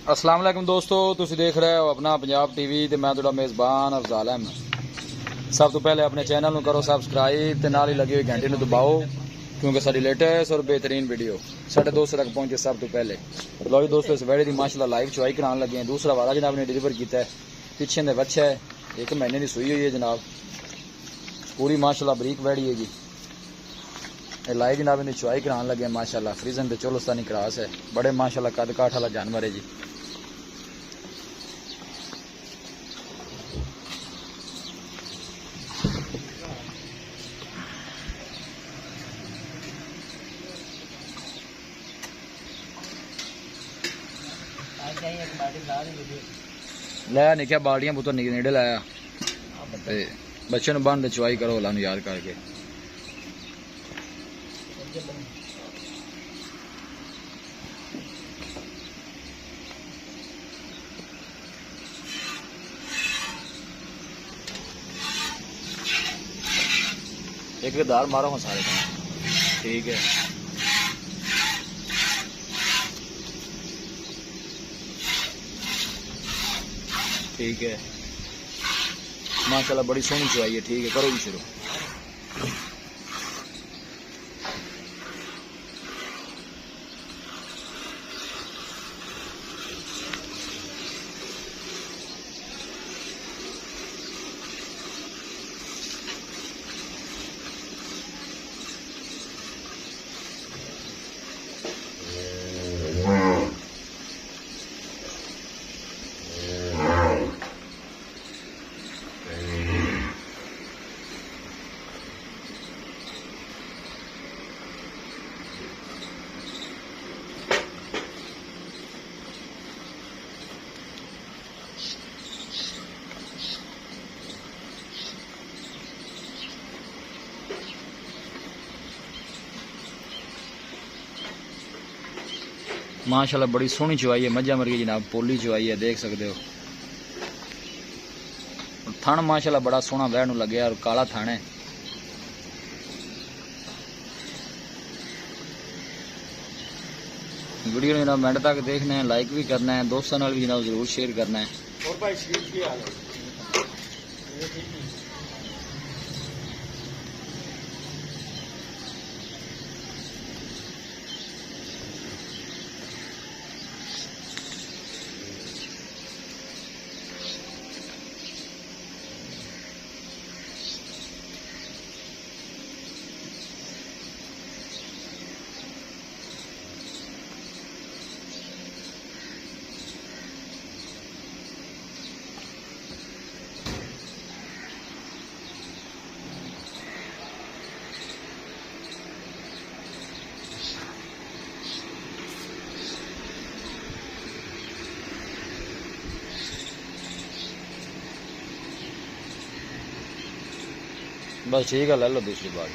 अस्सलाम वालेकुम दोस्तों, तुसीं देख रहे हो अपना पंजाब टीवी ते मैं तुहाडा मेज़बान अफजाल अहमद। सब तो पहले अपने चैनल को करो सबसक्राइब ते नाल ही लगी हुई घंटी को दबाओ, क्योंकि साडी लेटेस्ट और बेहतरीन वीडियो साढ़े दोस्तों तक पहुंचे सब तो पहले। लो जी दोस्तों, इस वेड़े की माशाल्लाह लाइव चुवाई कराने लगे हैं। दूसरा वारा जनाब ने डिलीवर किया है, पिछे दे बच्चा है, 1 महीने की सूई हुई है जनाब, पूरी माशाल्लाह बरीक वेड़ी है जी। लाइव जनाब इन्हें चुवाई कराने लगे हैं माशाल्लाह। फ्रीजन ते चोलस्तानी क्रॉस है, बड़े माशाल्लाह कद काठ वाला जानवर है जी। लै निकया बाल्टियां पुत्र नेड़े लाया ते बच्चे बन चुवाई करो अल्लाह याद करके। एक दार मारो हम सारे ठीक है। ठीक है माशाल्लाह बड़ी सोहनी चुवाई है। ठीक है करो जी शुरू। माशाल्लाह बड़ी सोहनी चुवाई है, मज्जा मर गई जनाब, पोली चुवाई है, देख सकते हो। थन माशाल्लाह बड़ा सोहना बहन लगे और काला थन है। वीडियो जनाब मिनट तक देखना है, लाइक भी करना है, दोस्तों नाल भी जनाब जरूर शेयर करना है। और भाई शरीफ की हाल है? बस ठीक है, ले लो दूसरी बार।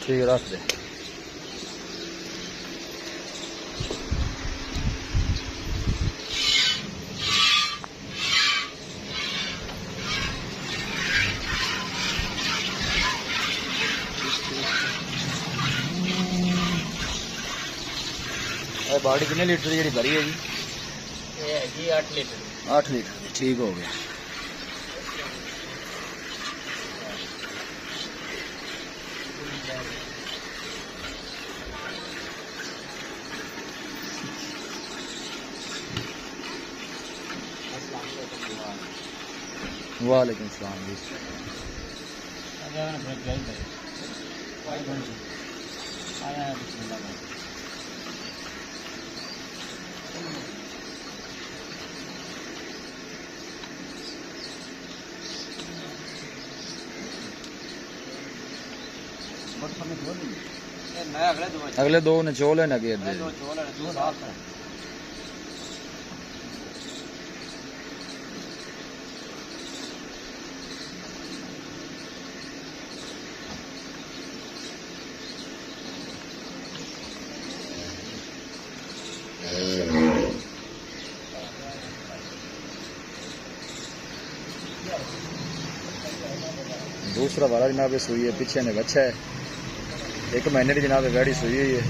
ठीक है रख दे। बाड़ी कितने लीटर की जी भरी है जी? जी 8 लीटर। 8 लीटर ठीक हो गया। वालेकुम सलाम जी। अगले दो निचोल है नगे दूसरा वाला जनाब सूई है, पीछे ने बच्चा है, 1 महीने की जनाब वैड़ी सूई हुई है।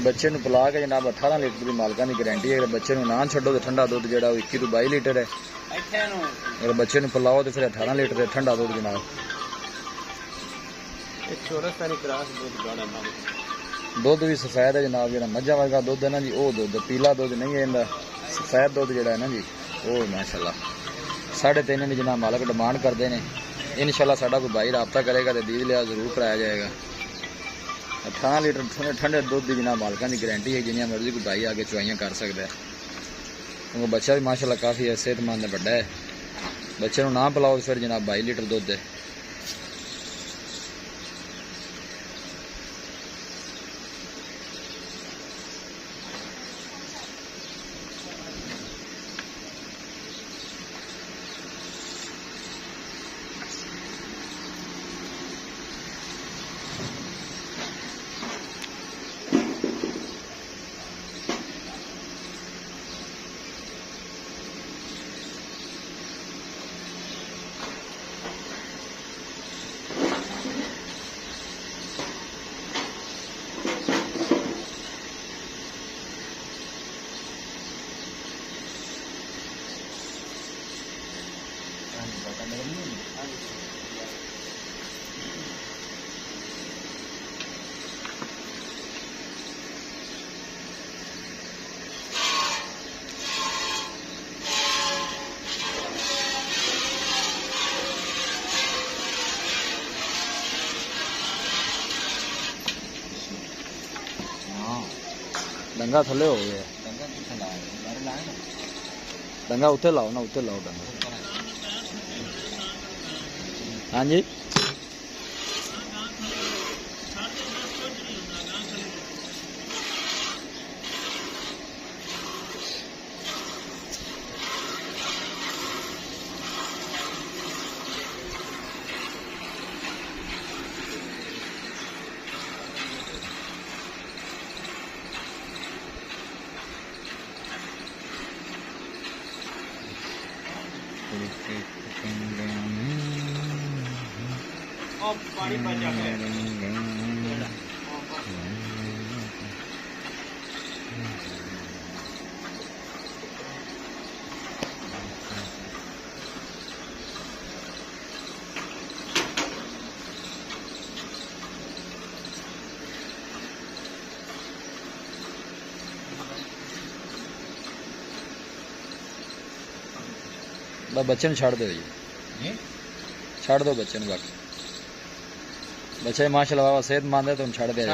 बच्चे ਨੂੰ पिला के जनाब 18 लीटर की मालकां की गारंटी है। बच्चे ਨੂੰ ना छड्डो तो ठंडा दुध जो 21 ਤੋਂ 22 लीटर है। अगर बच्चे ਨੂੰ पिलाओ तो फिर 18 लीटर है ठंडा दुध जनाब। दुध भी सफेद है जनाब, जो मझा वर्गा दुध है ना जी, वो दुध पीला दुध नहीं है, इनका सफेद दुध जो है ना जी, वो माशाल्लाह 3.5 की जनाब मालक डिमांड करते हैं। इंशाल्लाह साडा कोई भाई रबता करेगा तो दीद लिया जरूर कराया जाएगा। 18 लीटर ठंडे दुध की जनाब मालकां की गारंटी है, जिन्नी मर्जी कोई भाई आके चुवाइयां कर सकता है। क्योंकि बच्चा भी माशाल्लाह काफ़ी है, सेहतमंद है, बड़ा है। बच्चे को ना पिलाओ फिर जनाब 22 लीटर दुध है। डंगा थले हो गया, डंगा उत्ते लाओ ना, उत्ते लाओ डंगा। हाँ जी पानी बचा है। बच्चे छड़ दो जी, छड़ दो बच्चे ने। बाकी बच्चे माशाल्लाह सेहतमंद है, तुम छड़ दे।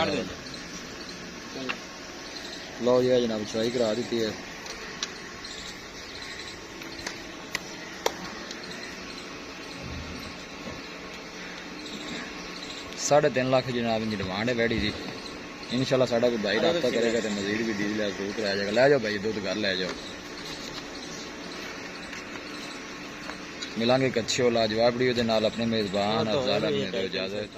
लो जी जनाब चुवाई करा दी है। ₹3.5 लाख जनाब इनकी डिमांड है वैड़ी की। इंशाल्लाह साडा कोई भाई रब्ता करेगा तो मजीद भी डील जरूर कराया जाएगा। ले जाओ भाई दुध घर ले जाओ। मिलांगे एक अच्छी और लाजवाब वीडियो के नाल। अपने मेजबान अफजाल अहमद को इजाजत।